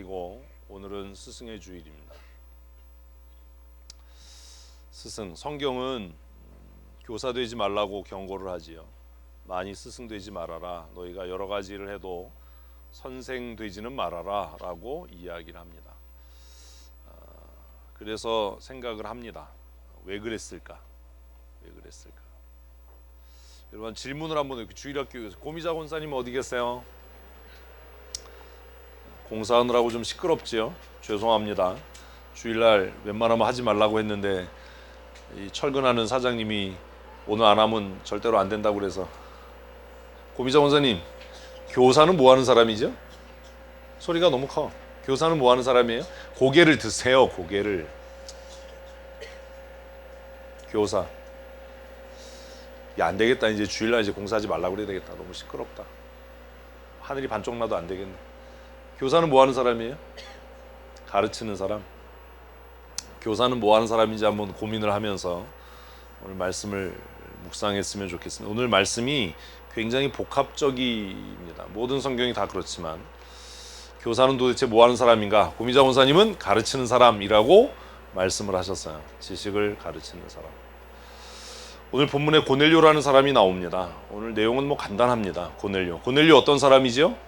주일이고 오늘은 스승의 주일입니다. 스승, 성경은 교사 되지 말라고 경고를 하지요. 많이 스승 되지 말아라. 너희가 여러 가지 일을 해도 선생 되지는 말아라 라고 이야기를 합니다. 그래서 생각을 합니다. 왜 그랬을까? 왜 그랬을까? 여러분 질문을 한번 이렇게 주일학교에서 고미자 권사님 어디 계세요? 공사하느라고 좀 시끄럽지요? 죄송합니다. 주일날 웬만하면 하지 말라고 했는데 이 철근하는 사장님이 오늘 안 하면 절대로 안 된다고 그래서. 고미자 권사님, 교사는 뭐 하는 사람이죠? 소리가 너무 커. 교사는 뭐 하는 사람이에요? 고개를 드세요. 고개를. 교사. 야, 안 되겠다. 이제 주일날 이제 공사하지 말라고 그래야 되겠다. 너무 시끄럽다. 하늘이 반쪽 나도 안 되겠네. 교사는 뭐 하는 사람이에요? 가르치는 사람. 교사는 뭐 하는 사람인지 한번 고민을 하면서 오늘 말씀을 묵상했으면 좋겠습니다. 오늘 말씀이 굉장히 복합적입니다. 모든 성경이 다 그렇지만 교사는 도대체 뭐 하는 사람인가? 고미자 원사님은 가르치는 사람이라고 말씀을 하셨어요. 지식을 가르치는 사람. 오늘 본문에 고넬료라는 사람이 나옵니다. 오늘 내용은 뭐 간단합니다. 고넬료 어떤 사람이죠?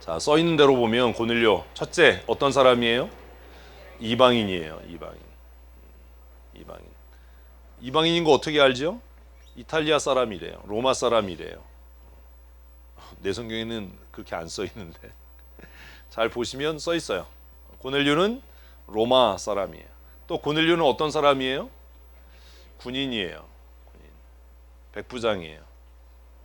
자, 써 있는 대로 보면 고넬료 첫째 어떤 사람이에요? 이방인이에요. 이방인인 거 어떻게 알죠? 이탈리아 사람이래요. 로마 사람이래요. 내 성경에는 그렇게 안 써 있는데 잘 보시면 써 있어요. 고넬료는 로마 사람이에요. 또 고넬료는 어떤 사람이에요? 군인이에요. 군인. 백부장이에요.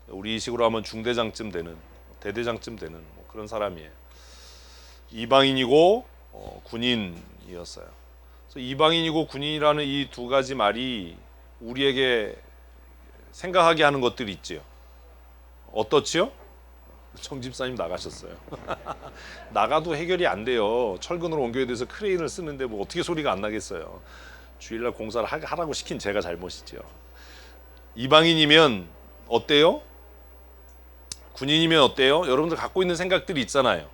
우리 식으로 하면 중대장쯤 되는, 대대장쯤 되는 뭐 그런 사람이에요. 이방인이고 군인이었어요. 그래서 이방인이고 군인이라는 이 두 가지 말이 우리에게 생각하게 하는 것들이 있지요. 어떻지요? 정집사님 나가셨어요. 나가도 해결이 안 돼요. 철근으로 옮겨야 돼서 크레인을 쓰는데 뭐 어떻게 소리가 안 나겠어요. 주일날 공사를 하라고 시킨 제가 잘못이지요. 이방인이면 어때요? 군인이면 어때요? 여러분들 갖고 있는 생각들이 있잖아요.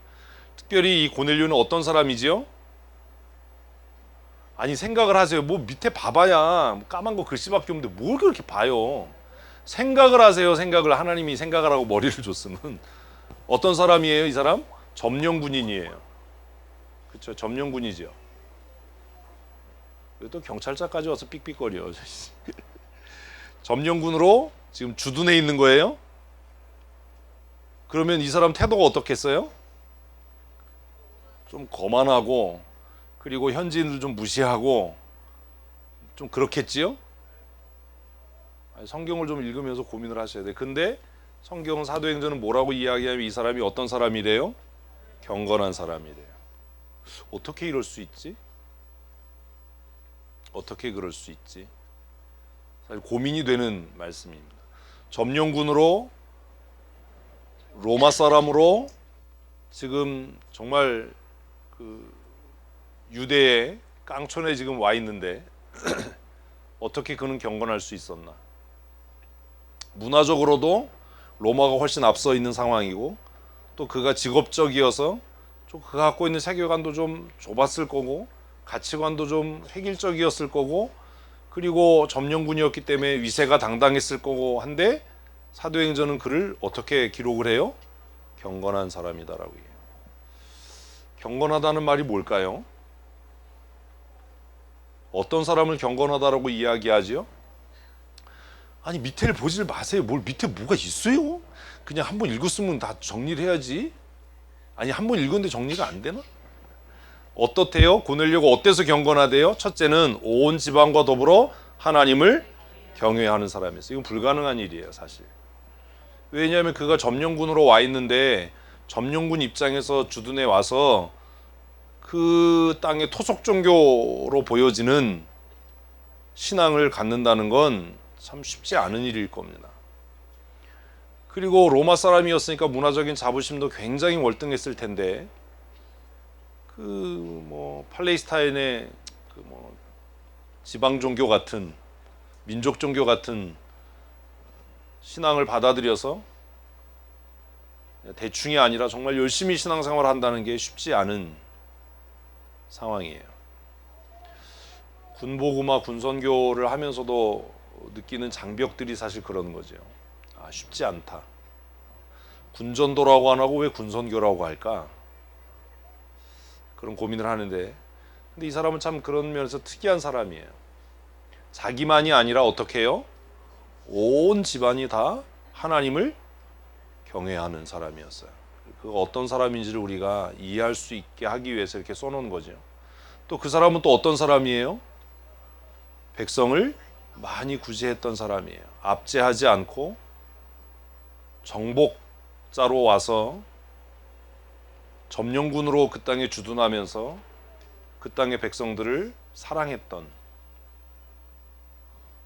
특별히 이 고넬료는 어떤 사람이지요? 아니 생각을 하세요. 뭐 밑에 봐봐야 뭐 까만 거 글씨밖에 없는데 뭘 그렇게 봐요. 생각을 하세요. 생각을. 하나님이 생각하라고 머리를 줬으면. 어떤 사람이에요 이 사람? 점령군인이에요. 그렇죠, 점령군이죠. 또 경찰차까지 와서 삑삑거려. 점령군으로 지금 주둔해 있는 거예요. 그러면 이 사람 태도가 어떻겠어요? 좀 거만하고 그리고 현지인들 좀 무시하고 좀 그렇겠지요? 성경을 좀 읽으면서 고민을 하셔야 돼요. 근데 성경은 사도행전은 뭐라고 이야기하면 이 사람이 어떤 사람이래요? 경건한 사람이래요. 어떻게 이럴 수 있지? 어떻게 그럴 수 있지? 사실 고민이 되는 말씀입니다. 점령군으로 로마 사람으로 지금 정말 그 유대의 깡촌에 지금 와 있는데 어떻게 그는 경건할 수 있었나? 문화적으로도 로마가 훨씬 앞서 있는 상황이고 또 그가 직업적이어서 좀 그가 갖고 있는 세계관도 좀 좁았을 거고 가치관도 좀 획일적이었을 거고 그리고 점령군이었기 때문에 위세가 당당했을 거고 한데 사도행전은 그를 어떻게 기록을 해요? 경건한 사람이다라고 해요. 경건하다는 말이 뭘까요? 어떤 사람을 경건하다라고 이야기하지요? 아니 밑에를 보질 마세요. 뭘 밑에 뭐가 있어요? 그냥 한번 읽었으면 다 정리를 해야지. 아니 한번 읽었는데 정리가 안 되나? 어떻대요? 고넬료가 어때서 경건하대요? 첫째는 온 지방과 더불어 하나님을 경외하는 사람이었어요. 이건 불가능한 일이에요 사실. 왜냐하면 그가 점령군으로 와 있는데 점령군 입장에서 주둔해 와서 그 땅의 토속 종교로 보여지는 신앙을 갖는다는 건 참 쉽지 않은 일일 겁니다. 그리고 로마 사람이었으니까 문화적인 자부심도 굉장히 월등했을 텐데 그 뭐 팔레스타인의 그 뭐 지방 종교 같은 민족 종교 같은 신앙을 받아들여서 대충이 아니라 정말 열심히 신앙생활을 한다는 게 쉽지 않은 상황이에요. 군복음화 군선교를 하면서도 느끼는 장벽들이 사실 그런 거죠. 쉽지 않다. 군전도라고 안 하고 왜 군선교라고 할까? 그런 고민을 하는데, 근데 이 사람은 참 그런 면에서 특이한 사람이에요. 자기만이 아니라 어떻게 해요? 온 집안이 다 하나님을 경외하는 사람이었어요. 그 어떤 사람인지를 우리가 이해할 수 있게 하기 위해서 이렇게 써놓은 거죠. 또 그 사람은 또 어떤 사람이에요? 백성을 많이 구제했던 사람이에요. 압제하지 않고 정복자로 와서 점령군으로 그 땅에 주둔하면서 그 땅의 백성들을 사랑했던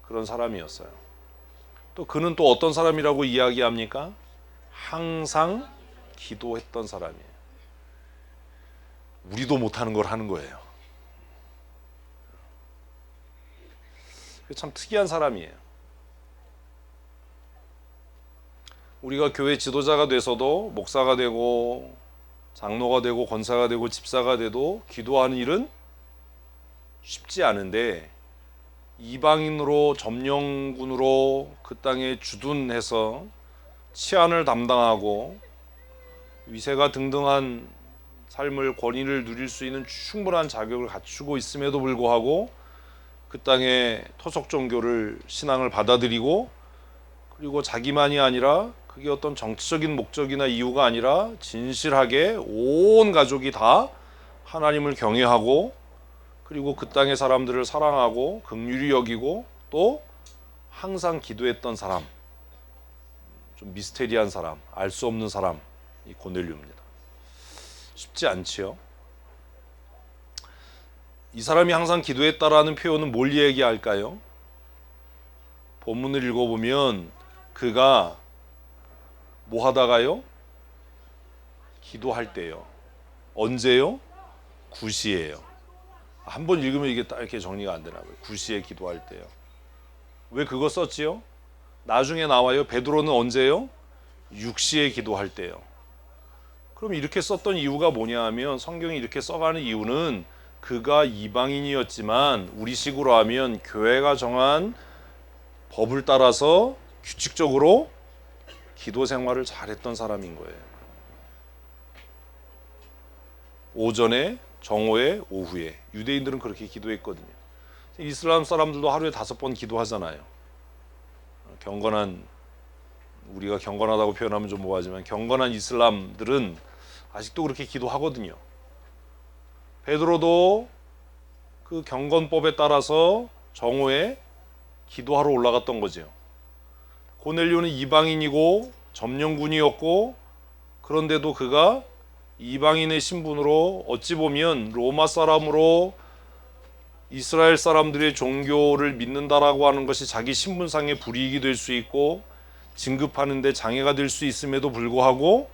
그런 사람이었어요. 또 그는 또 어떤 사람이라고 이야기합니까? 항상 기도했던 사람이에요. 우리도 못하는 걸 하는 거예요. 참 특이한 사람이에요. 우리가 교회 지도자가 돼서도 목사가 되고 장로가 되고 권사가 되고 집사가 돼도 기도하는 일은 쉽지 않은데, 이방인으로 점령군으로 그 땅에 주둔해서 치안을 담당하고 위세가 등등한 삶을 권위를 누릴 수 있는 충분한 자격을 갖추고 있음에도 불구하고 그 땅의 토속 종교를 신앙을 받아들이고, 그리고 자기만이 아니라 그게 어떤 정치적인 목적이나 이유가 아니라 진실하게 온 가족이 다 하나님을 경외하고, 그리고 그 땅의 사람들을 사랑하고 긍휼히 여기고 또 항상 기도했던 사람, 좀 미스테리한 사람, 알 수 없는 사람, 이 고넬료입니다. 쉽지 않지요. 이 사람이 항상 기도했다라는 표현은 뭘 얘기할까요? 본문을 읽어보면 그가 뭐 하다가요? 기도할 때요. 언제요? 구시예요. 한번 읽으면 이게 딱 이렇게 정리가 안 되나 봐요. 구시에 기도할 때요. 왜 그거 썼지요? 나중에 나와요. 베드로는 언제요? 육시에 기도할 때요. 그럼 이렇게 썼던 이유가 뭐냐 하면, 성경이 이렇게 써가는 이유는 그가 이방인이었지만 우리식으로 하면 교회가 정한 법을 따라서 규칙적으로 기도 생활을 잘했던 사람인 거예요. 오전에, 정오에, 오후에. 유대인들은 그렇게 기도했거든요. 이슬람 사람들도 하루에 5번 기도하잖아요. 경건한, 우리가 경건하다고 표현하면 좀 뭐하지만 경건한 이슬람들은 아직도 그렇게 기도하거든요. 베드로도 그 경건법에 따라서 정오에 기도하러 올라갔던 거죠. 고넬료는 이방인이고 점령군이었고, 그런데도 그가 이방인의 신분으로 어찌 보면 로마 사람으로 이스라엘 사람들의 종교를 믿는다라고 하는 것이 자기 신분상의 불이익이 될 수 있고 진급하는 데 장애가 될 수 있음에도 불구하고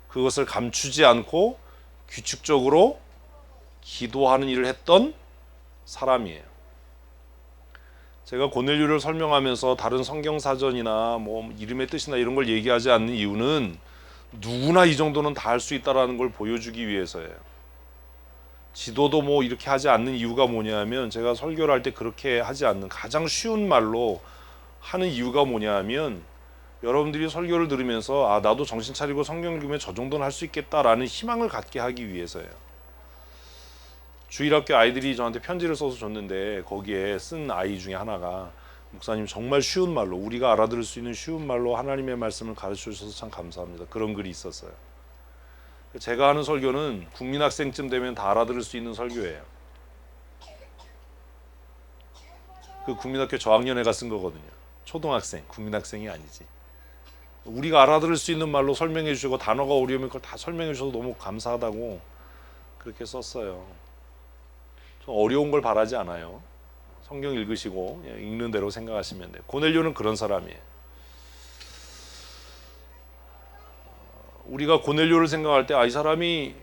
그것을 감추지 않고 규칙적으로 기도하는 일을 했던 사람이에요. 제가 고넬료를 설명하면서 다른 성경 사전이나 뭐 이름의 뜻이나 이런 걸 얘기하지 않는 이유는 누구나 이 정도는 다 할 수 있다라는 걸 보여주기 위해서예요. 지도도 뭐 이렇게 하지 않는 이유가 뭐냐면, 제가 설교를 할 때 그렇게 하지 않는 가장 쉬운 말로 하는 이유가 뭐냐면, 여러분들이 설교를 들으면서 나도 정신 차리고 성경 읽으면 저 정도는 할 수 있겠다라는 희망을 갖게 하기 위해서예요. 주일학교 아이들이 저한테 편지를 써서 줬는데 거기에 쓴 아이 중에 하나가, 목사님 정말 쉬운 말로, 우리가 알아들을 수 있는 쉬운 말로 하나님의 말씀을 가르쳐 주셔서 참 감사합니다. 그런 글이 있었어요. 제가 하는 설교는 국민학생쯤 되면 다 알아들을 수 있는 설교예요. 그 국민학교 저학년회가 쓴 거거든요. 초등학생, 국민학생이 아니지. 우리가 알아들을 수 있는 말로 설명해 주시고 단어가 어려우면 그걸 다 설명해 주셔서 너무 감사하다고 그렇게 썼어요. 좀 어려운 걸 바라지 않아요. 성경 읽으시고 읽는 대로 생각하시면 돼요. 고넬료는 그런 사람이에요. 우리가 고넬료를 생각할 때 이 사람이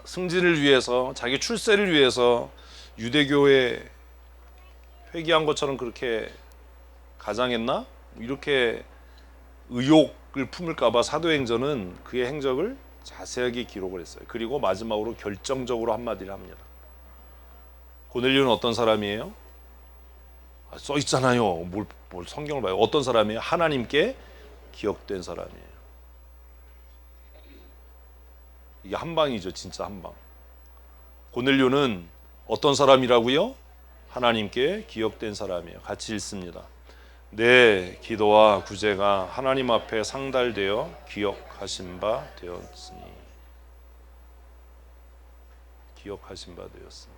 승진을 위해서, 자기 출세를 위해서 유대교에 회귀한 것처럼 그렇게 가장했나? 이렇게 의혹 품을까봐 사도행전은 그의 행적을 자세하게 기록을 했어요. 그리고 마지막으로 결정적으로 한마디를 합니다. 고넬료는 어떤 사람이에요? 써 있잖아요. 뭘 성경을 봐요. 어떤 사람이에요? 하나님께 기억된 사람이에요. 이게 한 방이죠. 진짜 한 방. 고넬료는 어떤 사람이라고요? 하나님께 기억된 사람이에요. 같이 읽습니다. 내 기도와 구제가 하나님 앞에 상달되어 기억하신 바 되었으니. 기억하신 바 되었으니.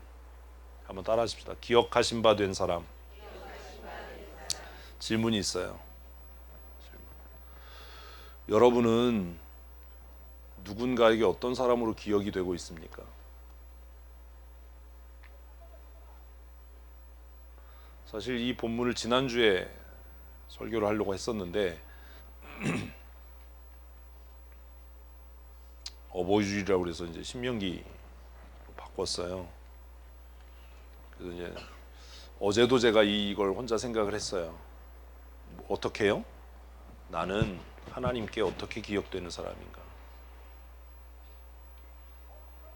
한번 따라 하십시다. 기억하신 바 된 사람. 질문이 있어요. 여러분은 누군가에게 어떤 사람으로 기억이 되고 있습니까? 사실 이 본문을 지난주에 설교를 하려고 했었는데 어버이주일이라고 그래서 이제 신명기로 바꿨어요. 그래서 이제 어제도 제가 이걸 혼자 생각을 했어요. 어떻게 해요? 나는 하나님께 어떻게 기억되는 사람인가?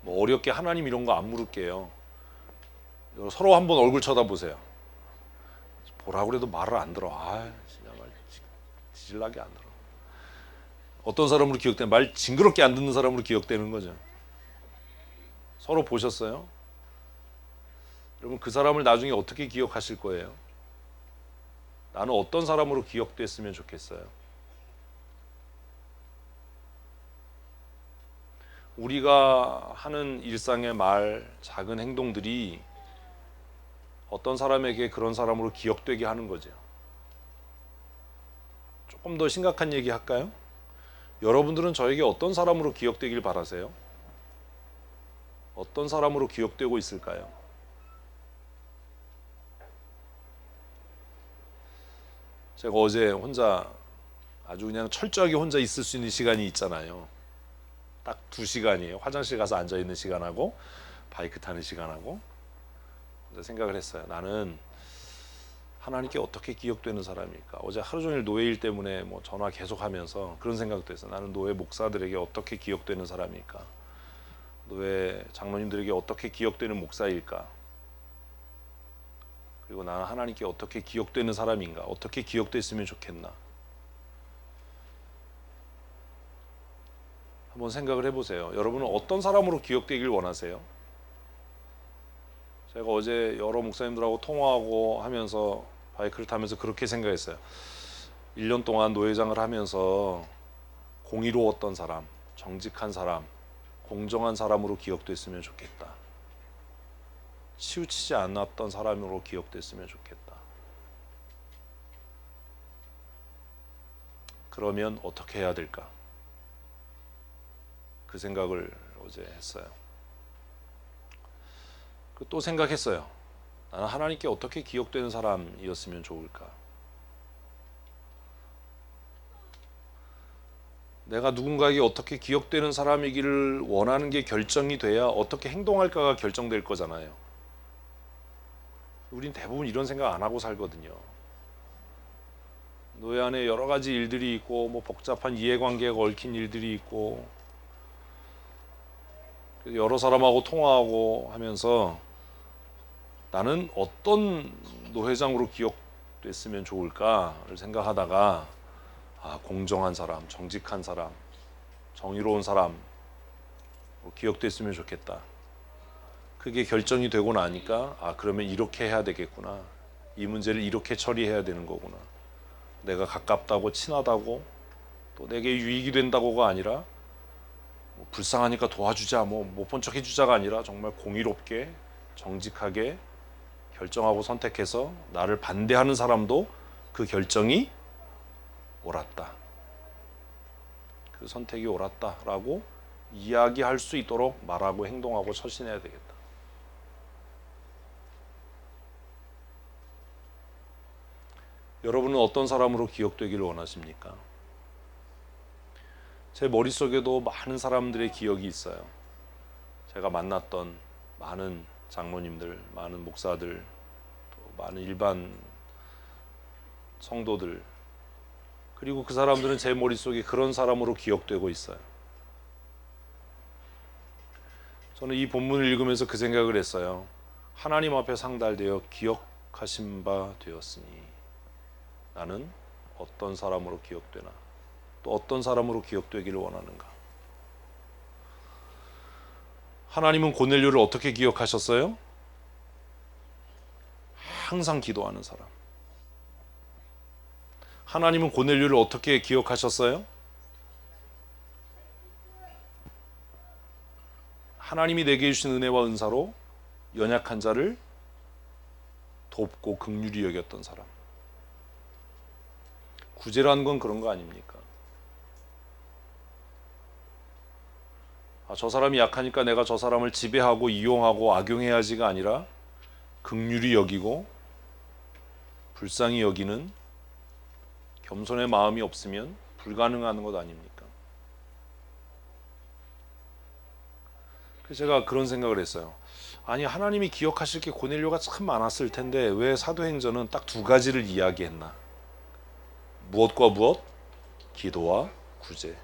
뭐 어렵게 하나님 이런 거 안 물을게요. 서로 한번 얼굴 쳐다보세요. 보라고 그래도 말을 안 들어. 진짜 말 지질나게 안 들어. 어떤 사람으로 기억되는, 말 징그럽게 안 듣는 사람으로 기억되는 거죠. 서로 보셨어요? 여러분 그 사람을 나중에 어떻게 기억하실 거예요? 나는 어떤 사람으로 기억됐으면 좋겠어요? 우리가 하는 일상의 말, 작은 행동들이 어떤 사람에게 그런 사람으로 기억되게 하는 거죠. 조금 더 심각한 얘기 할까요? 여러분들은 저에게 어떤 사람으로 기억되길 바라세요? 어떤 사람으로 기억되고 있을까요? 제가 어제 혼자 아주 그냥 철저하게 혼자 있을 수 있는 시간이 있잖아요. 딱 2시간이에요. 화장실 가서 앉아있는 시간하고 바이크 타는 시간하고. 생각을 했어요. 나는 하나님께 어떻게 기억되는 사람일까? 어제 하루 종일 노예일 때문에 뭐 전화 계속하면서 그런 생각도 했어요. 나는 노예 목사들에게 어떻게 기억되는 사람일까? 노예 장로님들에게 어떻게 기억되는 목사일까? 그리고 나는 하나님께 어떻게 기억되는 사람인가? 어떻게 기억됐으면 좋겠나? 한번 생각을 해보세요. 여러분은 어떤 사람으로 기억되길 원하세요? 제가 어제 여러 목사님들하고 통화하고 하면서 바이크를 타면서 그렇게 생각했어요. 1년 동안 노회장을 하면서 공의로웠던 사람, 정직한 사람, 공정한 사람으로 기억됐으면 좋겠다. 치우치지 않았던 사람으로 기억됐으면 좋겠다. 그러면 어떻게 해야 될까? 그 생각을 어제 했어요. 또 생각했어요. 나는 하나님께 어떻게 기억되는 사람이었으면 좋을까? 내가 누군가에게 어떻게 기억되는 사람이기를 원하는 게 결정이 돼야 어떻게 행동할까가 결정될 거잖아요. 우린 대부분 이런 생각 안 하고 살거든요. 노예 안에 여러 가지 일들이 있고 뭐 복잡한 이해관계가 얽힌 일들이 있고 여러 사람하고 통화하고 하면서 나는 어떤 노회장으로 기억됐으면 좋을까를 생각하다가 공정한 사람, 정직한 사람, 정의로운 사람으로 기억됐으면 좋겠다. 그게 결정이 되고 나니까 그러면 이렇게 해야 되겠구나. 이 문제를 이렇게 처리해야 되는 거구나. 내가 가깝다고 친하다고 또 내게 유익이 된다고가 아니라 뭐 불쌍하니까 도와주자, 뭐 못 본 척 해주자가 아니라 정말 공의롭게 정직하게 결정하고 선택해서 나를 반대하는 사람도 그 결정이 옳았다. 그 선택이 옳았다라고 이야기할 수 있도록 말하고 행동하고 처신해야 되겠다. 여러분은 어떤 사람으로 기억되기를 원하십니까? 제 머릿속에도 많은 사람들의 기억이 있어요. 제가 만났던 많은 장로님들, 많은 목사들, 또 많은 일반 성도들, 그리고 그 사람들은 제 머릿속에 그런 사람으로 기억되고 있어요. 저는 이 본문을 읽으면서 그 생각을 했어요. 하나님 앞에 상달되어 기억하신 바 되었으니 나는 어떤 사람으로 기억되나, 또 어떤 사람으로 기억되기를 원하는가. 하나님은 고넬료를 어떻게 기억하셨어요? 항상 기도하는 사람. 하나님은 고넬료를 어떻게 기억하셨어요? 하나님이 내게 주신 은혜와 은사로 연약한 자를 돕고 긍휼히 여겼던 사람. 구제라는 건 그런 거 아닙니까? 저 사람이 약하니까 내가 저 사람을 지배하고 이용하고 악용해야지가 아니라 긍휼히 여기고 불쌍히 여기는 겸손의 마음이 없으면 불가능한 것 아닙니까? 그래서 제가 그런 생각을 했어요. 아니, 하나님이 기억하실 게 고넬료가 참 많았을 텐데 왜 사도행전은 딱 두 가지를 이야기했나? 무엇과 무엇? 기도와 구제.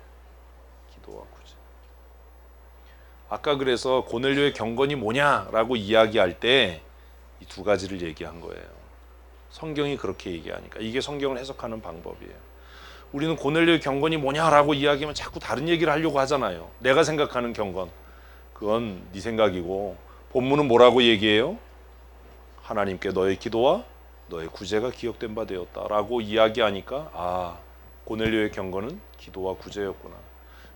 기도와 구제. 아까 그래서 고넬료의 경건이 뭐냐라고 이야기할 때 이 두 가지를 얘기한 거예요. 성경이 그렇게 얘기하니까. 이게 성경을 해석하는 방법이에요. 우리는 고넬료의 경건이 뭐냐라고 이야기하면 자꾸 다른 얘기를 하려고 하잖아요. 내가 생각하는 경건, 그건 네 생각이고, 본문은 뭐라고 얘기해요? 하나님께 너의 기도와 너의 구제가 기억된 바 되었다라고 이야기하니까, 아, 고넬료의 경건은 기도와 구제였구나.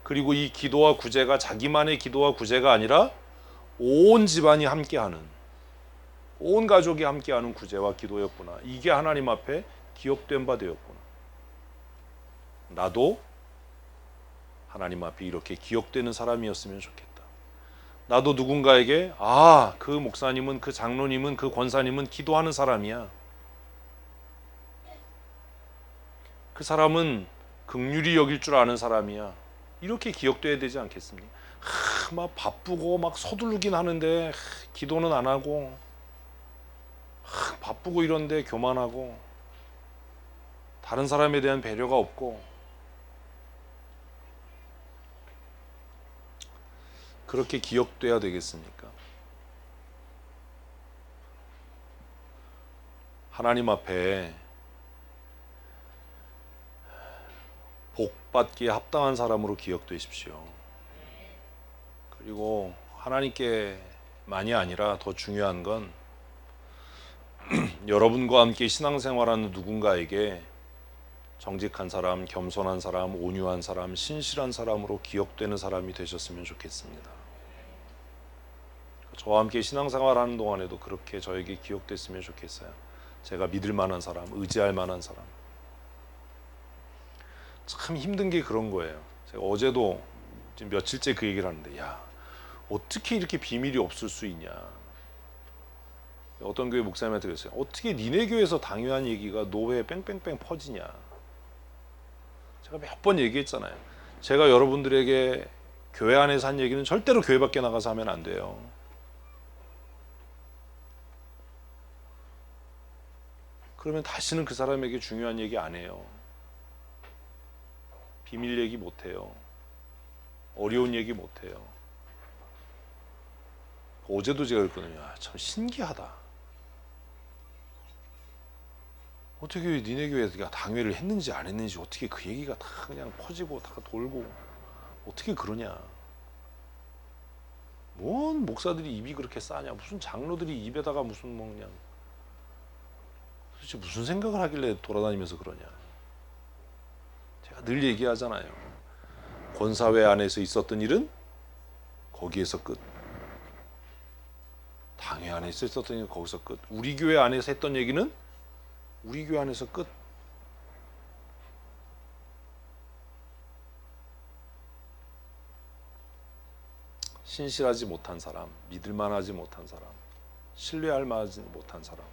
그리고 이 기도와 구제가 자기만의 기도와 구제가 아니라 온 집안이 함께하는, 온 가족이 함께하는 구제와 기도였구나. 이게 하나님 앞에 기억된 바 되었구나. 나도 하나님 앞에 이렇게 기억되는 사람이었으면 좋겠다. 나도 누군가에게, 아, 그 목사님은, 그 장로님은, 그 권사님은 기도하는 사람이야. 그 사람은 긍휼히 여길 줄 아는 사람이야. 이렇게 기억돼야 되지 않겠습니까? 막 바쁘고 막 서두르긴 하는데 기도는 안 하고, 바쁘고 이런데 교만하고, 다른 사람에 대한 배려가 없고, 그렇게 기억돼야 되겠습니까? 하나님 앞에 복받기에 합당한 사람으로 기억되십시오. 그리고 하나님께만이 아니라 더 중요한 건 여러분과 함께 신앙생활하는 누군가에게 정직한 사람, 겸손한 사람, 온유한 사람, 신실한 사람으로 기억되는 사람이 되셨으면 좋겠습니다. 저와 함께 신앙생활하는 동안에도 그렇게 저에게 기억됐으면 좋겠어요. 제가 믿을 만한 사람, 의지할 만한 사람. 참 힘든 게 그런 거예요. 제가 어제도 지금 며칠째 그 얘기를 하는데, 야, 어떻게 이렇게 비밀이 없을 수 있냐. 어떤 교회 목사님한테 그랬어요. 어떻게 니네 교회에서 당연한 얘기가 노회에 뺑뺑뺑 퍼지냐. 제가 몇 번 얘기했잖아요. 제가 여러분들에게 교회 안에서 한 얘기는 절대로 교회 밖에 나가서 하면 안 돼요. 그러면 다시는 그 사람에게 중요한 얘기 안 해요. 비밀 얘기 못 해요. 어려운 얘기 못 해요. 어제도 제가 그랬거든요. 참 신기하다. 어떻게 니네 교회가 당회를 했는지 안 했는지 어떻게 그 얘기가 다 그냥 퍼지고 다 돌고 어떻게 그러냐. 뭔 목사들이 입이 그렇게 싸냐. 무슨 장로들이 입에다가 무슨 뭐 그냥 도대체 무슨 생각을 하길래 돌아다니면서 그러냐. 제가 늘 얘기하잖아요. 권사회 안에서 있었던 일은 거기에서 끝. 당회 안에서 있었던 일은 거기서 끝. 우리 교회 안에서 했던 얘기는 우리 교회 안에서 끝. 신실하지 못한 사람, 믿을만하지 못한 사람, 신뢰할 만하지 못한 사람,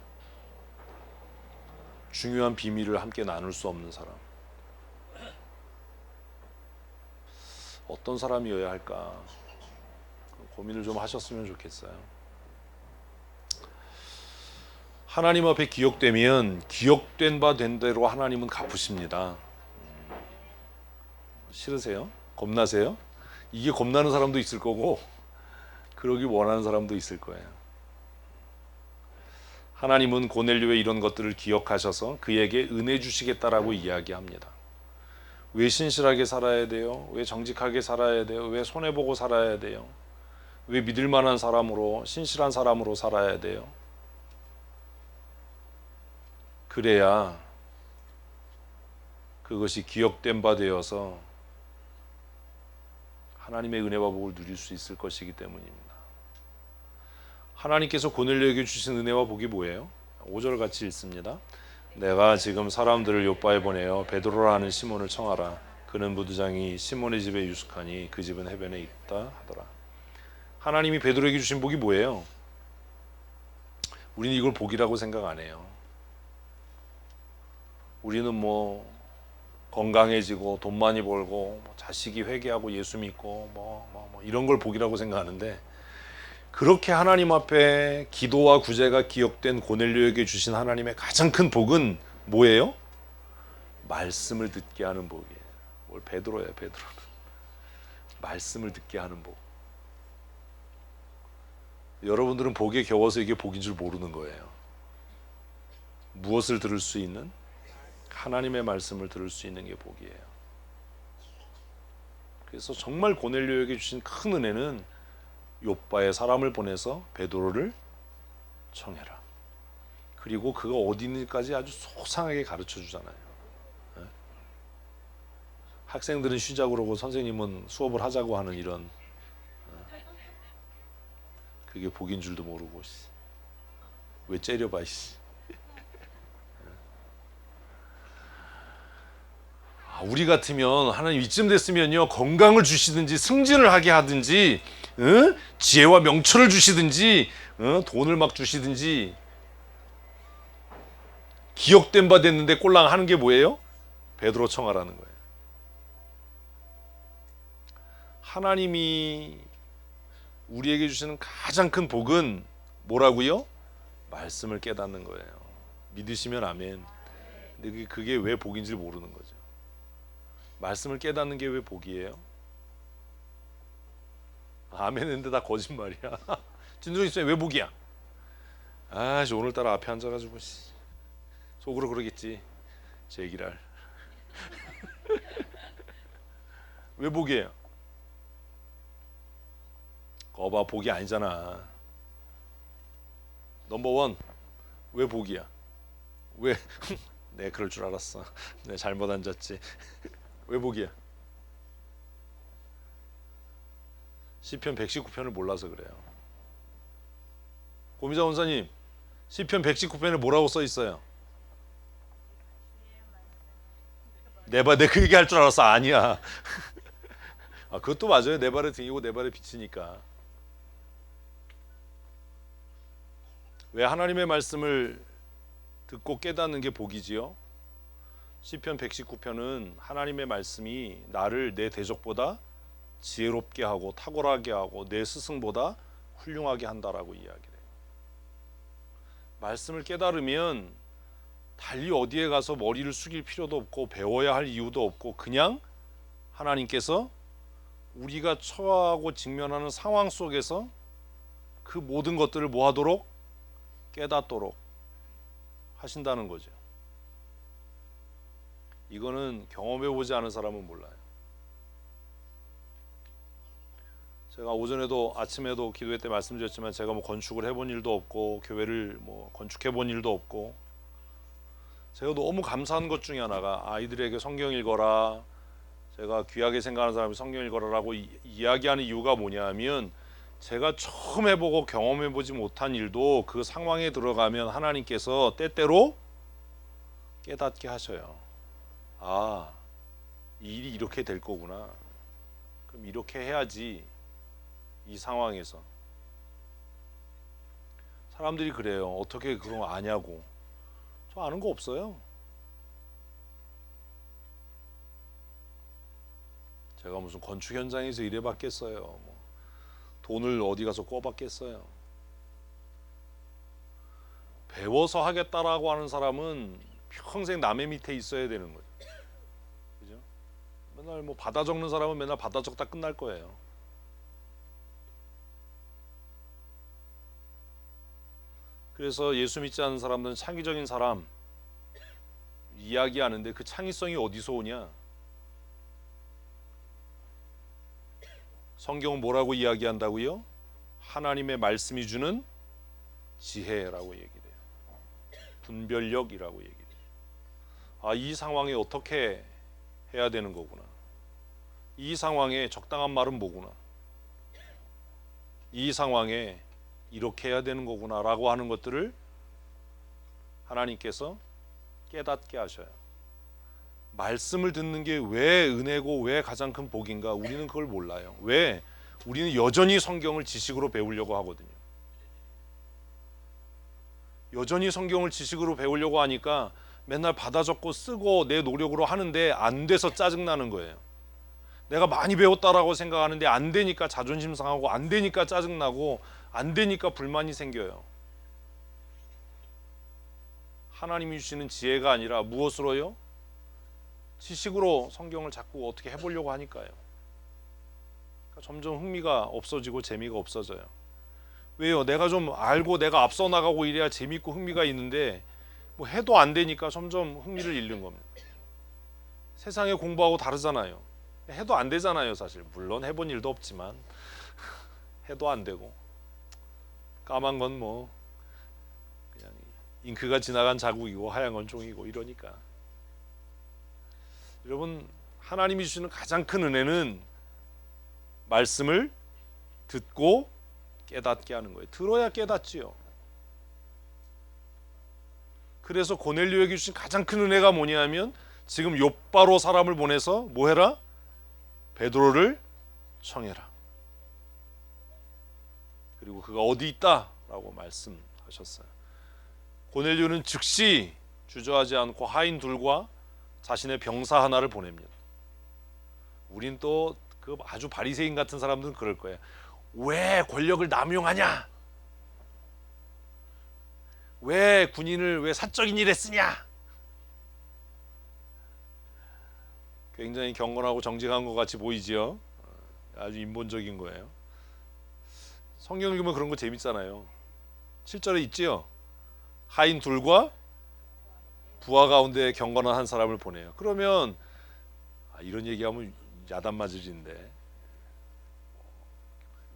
중요한 비밀을 함께 나눌 수 없는 사람, 어떤 사람이어야 할까 고민을 좀 하셨으면 좋겠어요. 하나님 앞에 기억되면 기억된 바 된 대로 하나님은 갚으십니다. 싫으세요? 겁나세요? 이게 겁나는 사람도 있을 거고 그러길 원하는 사람도 있을 거예요. 하나님은 고넬료의 이런 것들을 기억하셔서 그에게 은혜 주시겠다라고 이야기합니다. 왜 신실하게 살아야 돼요? 왜 정직하게 살아야 돼요? 왜 손해보고 살아야 돼요? 왜 믿을 만한 사람으로, 신실한 사람으로 살아야 돼요? 그래야 그것이 기억된 바 되어서 하나님의 은혜와 복을 누릴 수 있을 것이기 때문입니다. 하나님께서 고넬료에게 주신 은혜와 복이 뭐예요? 5절 같이 읽습니다. 내가 지금 사람들을 요바에 보내어 베드로라 하는 시몬을 청하라. 그는 부두장이 시몬의 집에 유숙하니 그 집은 해변에 있다 하더라. 하나님이 베드로에게 주신 복이 뭐예요? 우리는 이걸 복이라고 생각 안 해요. 우리는 뭐 건강해지고 돈 많이 벌고 자식이 회개하고 예수 믿고 뭐 이런 걸 복이라고 생각하는데, 그렇게 하나님 앞에 기도와 구제가 기억된 고넬료에게 주신 하나님의 가장 큰 복은 뭐예요? 말씀을 듣게 하는 복이에요. 뭘 베드로야, 베드로. 말씀을 듣게 하는 복. 여러분들은 복에 겨워서 이게 복인 줄 모르는 거예요. 무엇을 들을 수 있는? 하나님의 말씀을 들을 수 있는 게 복이에요. 그래서 정말 고넬료에게 주신 큰 은혜는 욥바에 사람을 보내서 베드로를 청해라. 그리고 그가 어디 있는지까지 아주 소상하게 가르쳐 주잖아요. 네? 학생들은 쉬자고 그러고 선생님은 수업을 하자고 하는 이런, 그게 복인 줄도 모르고 왜 째려봐. 우리 같으면 하나님 이쯤 됐으면요, 건강을 주시든지 승진을 하게 하든지, 지혜와 명철을 주시든지, 돈을 막 주시든지. 기억된 바 됐는데 꼴랑 하는 게 뭐예요? 베드로 청하라는 거예요. 하나님이 우리에게 주시는 가장 큰 복은 뭐라고요? 말씀을 깨닫는 거예요. 믿으시면 아멘. 근데 그게 왜 복인지 모르는 거죠. 말씀을 깨닫는 게 왜 복이에요? 아멘 했는데 다 거짓말이야. 진정이 왜 복이야? 오늘따라 앞에 앉아가지고 속으로 그러겠지. 제기랄. 왜 복이에요? 거봐, 복이 아니잖아. 넘버원, 왜 복이야? 왜? 내 그럴 줄 알았어. 내 잘못 앉았지. 왜 복이야? 시편 119편을 몰라서 그래요. 고미자 원사님, 시편 119편에 뭐라고 써 있어요? 내 그 얘기 할 줄 알았어. 아니야. 그것도 맞아요. 내 발의 등이고 내 발의 빛이니까. 왜 하나님의 말씀을 듣고 깨닫는 게 복이지요? 시편 119편은 하나님의 말씀이 나를 내 대적보다 지혜롭게 하고 탁월하게 하고 내 스승보다 훌륭하게 한다라고 이야기를 해요. 말씀을 깨달으면 달리 어디에 가서 머리를 숙일 필요도 없고 배워야 할 이유도 없고, 그냥 하나님께서 우리가 처하고 직면하는 상황 속에서 그 모든 것들을 뭐하도록? 깨닫도록 하신다는 거죠. 이거는 경험해보지 않은 사람은 몰라요. 제가 오전에도 아침에도 기도회 때 말씀드렸지만, 제가 뭐 건축을 해본 일도 없고 교회를 뭐 건축해본 일도 없고, 제가 너무 감사한 것 중에 하나가 아이들에게 성경 읽어라, 제가 귀하게 생각하는 사람이 성경 읽어라라고 이야기하는 이유가 뭐냐면, 제가 처음 해보고 경험해보지 못한 일도 그 상황에 들어가면 하나님께서 때때로 깨닫게 하셔요. 이 일이 이렇게 될 거구나. 그럼 이렇게 해야지. 이 상황에서 사람들이 그래요. 어떻게 그런 거 아냐고. 저 아는 거 없어요. 제가 무슨 건축 현장에서 일해봤겠어요. 뭐 돈을 어디 가서 꿔봤겠어요. 배워서 하겠다라고 하는 사람은 평생 남의 밑에 있어야 되는 거죠. 그죠? 맨날 뭐 받아 적는 사람은 맨날 받아 적다 끝날 거예요. 그래서 예수 믿지 않는 사람들은 창의적인 사람 이야기하는데 그 창의성이 어디서 오냐? 성경은 뭐라고 이야기한다고요? 하나님의 말씀이 주는 지혜라고 얘기를 해요. 분별력이라고 얘기를 해요. 아, 이 상황에 어떻게 해야 되는 거구나. 이 상황에 적당한 말은 뭐구나. 이 상황에 이렇게 해야 되는 거구나 라고 하는 것들을 하나님께서 깨닫게 하셔요. 말씀을 듣는 게 왜 은혜고 왜 가장 큰 복인가? 우리는 그걸 몰라요. 왜? 우리는 여전히 성경을 지식으로 배우려고 하거든요. 여전히 성경을 지식으로 배우려고 하니까 맨날 받아 적고 쓰고 내 노력으로 하는데 안 돼서 짜증나는 거예요. 내가 많이 배웠다라고 생각하는데 안 되니까 자존심 상하고 안 되니까 짜증나고 안 되니까 불만이 생겨요. 하나님이 주시는 지혜가 아니라 무엇으로요? 지식으로 성경을 자꾸 어떻게 해보려고 하니까요. 그러니까 점점 흥미가 없어지고 재미가 없어져요. 왜요? 내가 좀 알고 내가 앞서 나가고 이래야 재밌고 흥미가 있는데 뭐 해도 안 되니까 점점 흥미를 잃는 겁니다. 세상에 공부하고 다르잖아요. 해도 안 되잖아요, 사실. 물론 해본 일도 없지만 해도 안 되고 까만 건 뭐 그냥 잉크가 지나간 자국이고 하얀 건 종이고 이러니까. 여러분, 하나님이 주시는 가장 큰 은혜는 말씀을 듣고 깨닫게 하는 거예요. 들어야 깨닫지요. 그래서 고넬료에게 주신 가장 큰 은혜가 뭐냐면 지금 욥바로 사람을 보내서 뭐 해라? 베드로를 청해라. 그리고 그가 어디 있다? 라고 말씀하셨어요. 고넬료는 즉시 주저하지 않고 하인 둘과 자신의 병사 하나를 보냅니다. 우린 또 그 아주 바리새인 같은 사람들은 그럴 거예요. 왜 권력을 남용하냐? 왜 군인을 왜 사적인 일에 쓰냐? 굉장히 경건하고 정직한 것 같이 보이지요. 아주 인본적인 거예요. 성경 읽으면 그런 거 재밌잖아요. 7절에 있지요. 하인 둘과 부하 가운데 경건한 한 사람을 보내요. 그러면 이런 얘기하면 야단 맞으신데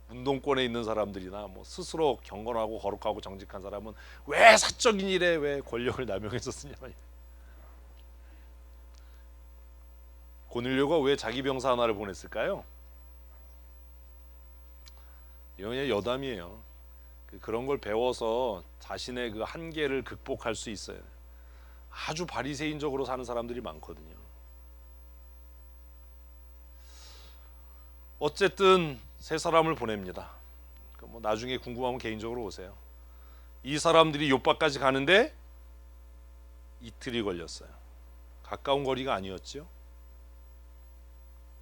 운동권에 있는 사람들이나 뭐 스스로 경건하고 거룩하고 정직한 사람은 왜 사적인 일에 왜 권력을 남용해서 쓰냐. 고넬료가 왜 자기 병사 하나를 보냈을까요? 이건 그냥 여담이에요. 그런 걸 배워서 자신의 그 한계를 극복할 수 있어요. 아주 바리새인적으로 사는 사람들이 많거든요. 어쨌든 세 사람을 보냅니다. 뭐 나중에 궁금하면 개인적으로 오세요. 이 사람들이 욥바까지 가는데 이틀이 걸렸어요. 가까운 거리가 아니었죠.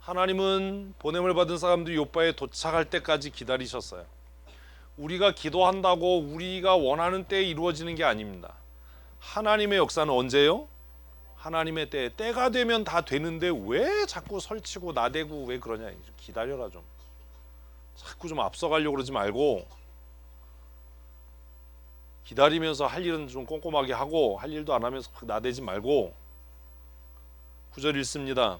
하나님은 보냄을 받은 사람들이 욥바에 도착할 때까지 기다리셨어요. 우리가 기도한다고 우리가 원하는 때에 이루어지는 게 아닙니다. 하나님의 역사는 언제요? 하나님의 때가 되면 다 되는데 왜 자꾸 설치고 나대고 왜 그러냐. 기다려라 좀. 자꾸 좀 앞서가려고 그러지 말고 기다리면서 할 일은 좀 꼼꼼하게 하고 할 일도 안 하면서 나대지 말고. 9절 읽습니다.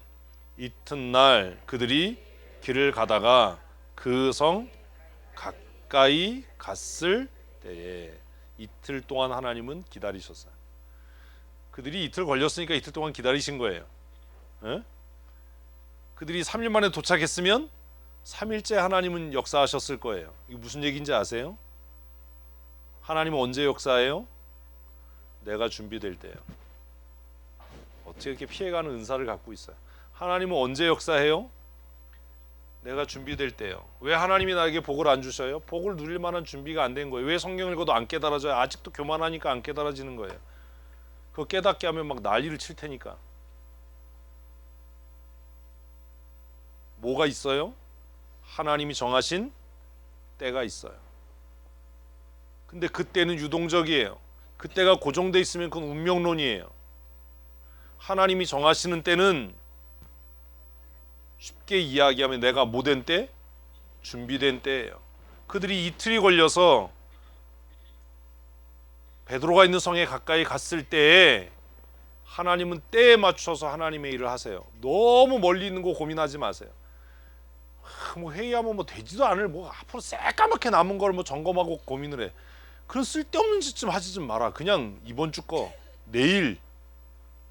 이튿날 그들이 길을 가다가 그 성 가까이 갔을 때에 이틀 동안 하나님은 기다리셨어요. 그들이 이틀 걸렸으니까 이틀 동안 기다리신 거예요. 에? 그들이 3일 만에 도착했으면 3일째 하나님은 역사하셨을 거예요. 이게 무슨 얘기인지 아세요? 하나님은 언제 역사해요? 내가 준비될 때요. 어떻게 이렇게 피해가는 은사를 갖고 있어요? 하나님은 언제 역사해요? 내가 준비될 때요. 왜 하나님이 나에게 복을 안 주셔요? 복을 누릴 만한 준비가 안 된 거예요. 왜 성경 읽어도 안 깨달아져요? 아직도 교만하니까 안 깨달아지는 거예요. 그거 깨닫게 하면 막 난리를 칠 테니까. 뭐가 있어요? 하나님이 정하신 때가 있어요. 근데 그때는 유동적이에요. 그때가 고정돼 있으면 그건 운명론이에요. 하나님이 정하시는 때는 쉽게 이야기하면 내가 뭐된 때? 준비된 때예요. 그들이 이틀이 걸려서 베드로가 있는 성에 가까이 갔을 때에 하나님은 때에 맞춰서 하나님의 일을 하세요. 너무 멀리 있는 거 고민하지 마세요. 뭐 회의하면 뭐 되지도 않을 뭐 앞으로 새까맣게 남은 걸 뭐 점검하고 고민을 해. 그런 쓸데없는 짓 좀 하지 좀 마라. 그냥 이번 주 거, 내일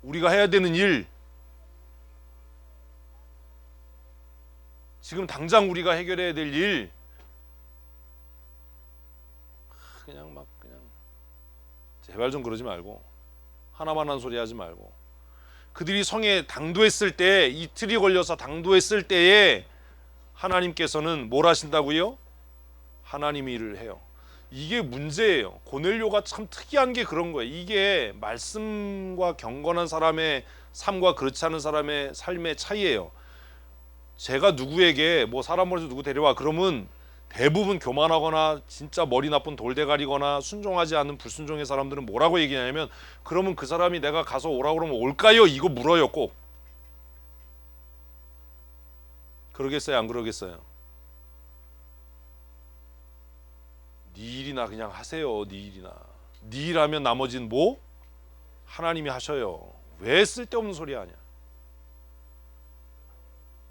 우리가 해야 되는 일, 지금 당장 우리가 해결해야 될 일, 그냥 막 그냥 제발 좀 그러지 말고 하나만 한 소리 하지 말고. 그들이 성에 당도했을 때, 이틀이 걸려서 당도했을 때에 하나님께서는 뭘 하신다고요? 하나님이 일을 해요. 이게 문제예요. 고넬료가 참 특이한 게 그런 거예요. 이게 말씀과 경건한 사람의 삶과 그렇지 않은 사람의 삶의 차이예요. 제가 누구에게 뭐 사람 머리에서 누구 데려와 그러면 대부분 교만하거나 진짜 머리 나쁜 돌대가리거나 순종하지 않는 불순종의 사람들은 뭐라고 얘기하냐면, 그러면 그 사람이 내가 가서 오라고 그러면 올까요? 이거 물어요. 꼭. 그러겠어요? 안 그러겠어요? 네 일이나 그냥 하세요. 네 일이나. 네 일하면 나머지는 뭐? 하나님이 하셔요. 왜 쓸데없는 소리 하냐.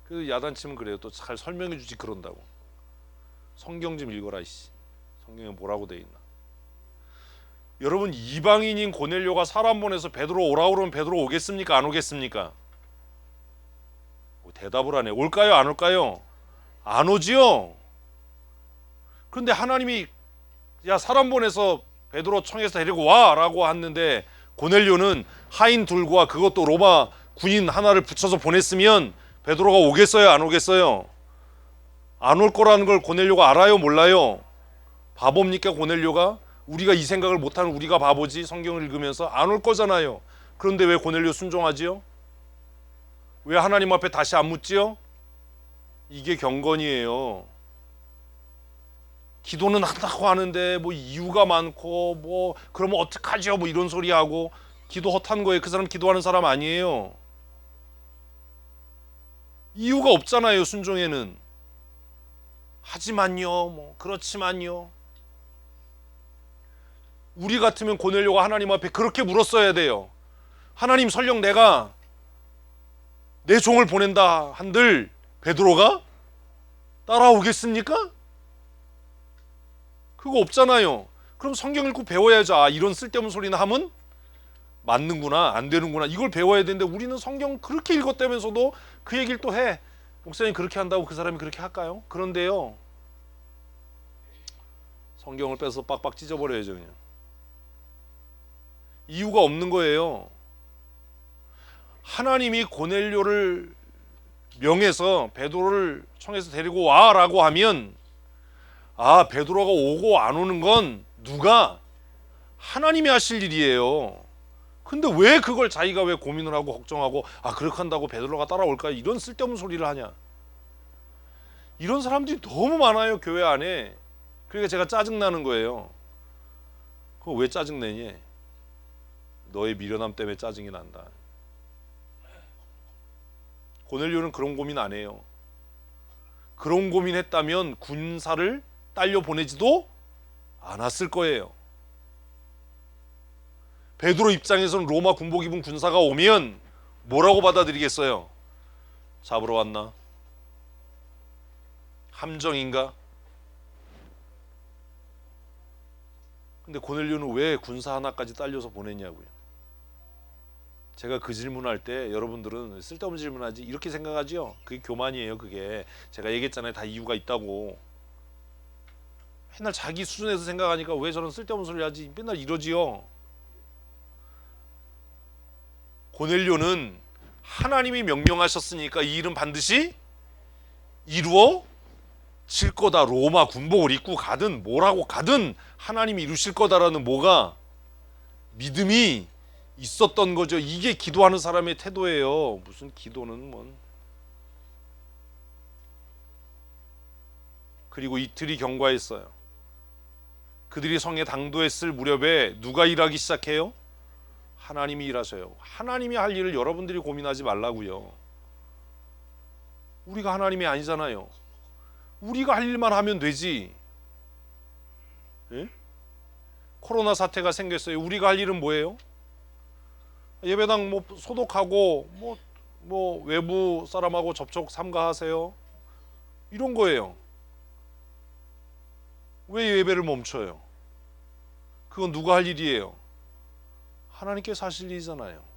그 야단치면 그래요. 또 잘 설명해 주지 그런다고. 성경 좀 읽어라 이씨. 성경에 뭐라고 돼 있나. 여러분, 이방인인 고넬료가 사람 보내서 베드로 오라고 그러면 베드로 오겠습니까? 안 오겠습니까? 대답을 하네. 올까요? 안 올까요? 안 오지요. 그런데 하나님이 야 사람 보내서 베드로 청에서 데리고 와 라고 했는데, 고넬료는 하인 둘과 그것도 로마 군인 하나를 붙여서 보냈으면 베드로가 오겠어요? 안 오겠어요? 안 올 거라는 걸 고넬료가 알아요? 몰라요? 바보입니까 고넬료가? 우리가 이 생각을 못하는 우리가 바보지. 성경을 읽으면서 안 올 거잖아요. 그런데 왜 고넬료 순종하지요? 왜 하나님 앞에 다시 안 묻지요? 이게 경건이에요. 기도는 한다고 하는데 뭐 이유가 많고 뭐 그러면 어떡하죠? 뭐 이런 소리 하고 기도 헛한 거예요. 그 사람 기도하는 사람 아니에요. 이유가 없잖아요. 순종에는. 하지만요, 뭐 그렇지만요. 우리 같으면 고넬료가 하나님 앞에 그렇게 물었어야 돼요. 하나님, 설령 내가 내 종을 보낸다 한들 베드로가 따라오겠습니까? 그거 없잖아요. 그럼 성경 읽고 배워야죠. 아, 이런 쓸데없는 소리나 하면 맞는구나, 안 되는구나, 이걸 배워야 되는데 우리는 성경 그렇게 읽었다면서도 그 얘기를 또 해. 목사님 그렇게 한다고 그 사람이 그렇게 할까요? 그런데요, 성경을 빼서 빡빡 찢어버려야죠. 그냥 이유가 없는 거예요. 하나님이 고넬료를 명해서 베드로를 청에서 데리고 와라고 하면, 아, 베드로가 오고 안 오는 건 누가? 하나님이 하실 일이에요. 근데 왜 그걸 자기가 왜 고민을 하고 걱정하고, 아, 그렇게 한다고 베드로가 따라올까? 이런 쓸데없는 소리를 하냐. 이런 사람들이 너무 많아요, 교회 안에. 그러니까 제가 짜증나는 거예요. 그거 왜 짜증내니? 너의 미련함 때문에 짜증이 난다. 고넬료는 그런 고민 안 해요. 그런 고민했다면 군사를 딸려 보내지도 않았을 거예요. 베드로 입장에서는 로마 군복 입은 군사가 오면 뭐라고 받아들이겠어요? 잡으러 왔나? 함정인가? 근데 고넬료는 왜 군사 하나까지 딸려서 보냈냐고요. 제가 그 질문할 때 여러분들은 쓸데없는 질문하지 이렇게 생각하지요. 그게 교만이에요. 그게 제가 얘기했잖아요. 다 이유가 있다고. 맨날 자기 수준에서 생각하니까 왜 저런 쓸데없는 소리 하지? 맨날 이러지요. 고넬료는 하나님이 명령하셨으니까 이 일은 반드시 이루어질 거다. 로마 군복을 입고 가든 뭐라고 가든 하나님이 이루실 거다라는 뭐가? 믿음이 있었던 거죠. 이게 기도하는 사람의 태도예요. 무슨 기도는 뭔. 그리고 이틀이 경과했어요. 그들이 성에 당도했을 무렵에 누가 일하기 시작해요? 하나님이 일하셔요. 하나님이 할 일을 여러분들이 고민하지 말라고요. 우리가 하나님이 아니잖아요. 우리가 할 일만 하면 되지. 예? 코로나 사태가 생겼어요. 우리가 할 일은 뭐예요? 예배당 뭐 소독하고 뭐 외부 사람하고 접촉 삼가하세요. 이런 거예요. 왜 예배를 멈춰요? 그건 누가 할 일이에요? 하나님께서 하실 일이잖아요.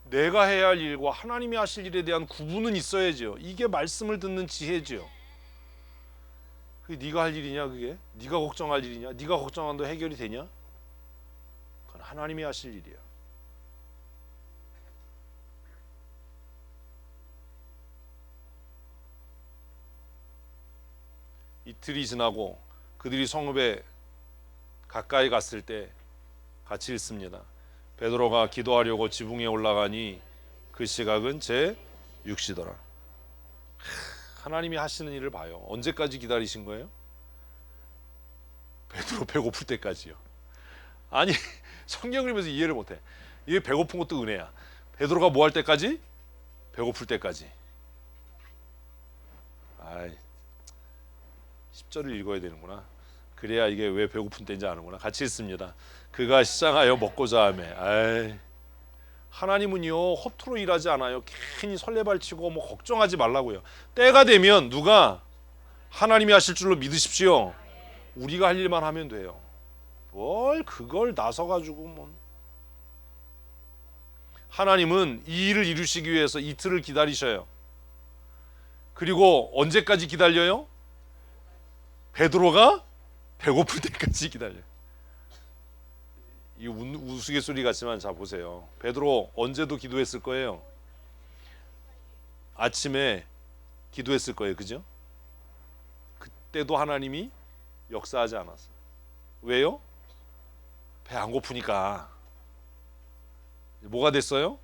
내가 해야 할 일과 하나님이 하실 일에 대한 구분은 있어야죠. 이게 말씀을 듣는 지혜죠. 그게 네가 할 일이냐 그게? 네가 걱정할 일이냐? 네가 걱정한다고 해결이 되냐? 그건 하나님이 하실 일이야. 이틀이 지나고 그들이 성읍에 가까이 갔을 때 같이 읽습니다. 베드로가 기도하려고 지붕에 올라가니 그 시각은 제 6시더라. 하나님이 하시는 일을 봐요. 언제까지 기다리신 거예요? 베드로 배고플 때까지요. 아니 성경을 읽으면서 이해를 못해. 이게 배고픈 것도 은혜야. 베드로가 뭐 할 때까지? 배고플 때까지. 아이 10절을 읽어야 되는구나. 그래야 이게 왜 배고픈 때인지 아는구나. 같이 읽습니다. 그가 시장하여 먹고자 하매 하나님은요 허투루 일하지 않아요. 괜히 설레발치고 뭐 걱정하지 말라고요. 때가 되면 누가 하나님이 하실 줄로 믿으십시오. 우리가 할 일만 하면 돼요. 뭘 그걸 나서가지고 뭐. 하나님은 이 일을 이루시기 위해서 이틀을 기다리셔요. 그리고 언제까지 기다려요? 베드로가 배고플 때까지 기다려요. 이 우스갯소리 같지만 자 보세요. 베드로 언제도 기도했을 거예요. 아침에 기도했을 거예요. 그죠? 그때도 하나님이 역사하지 않았어요. 왜요? 배 안 고프니까. 뭐가 됐어요?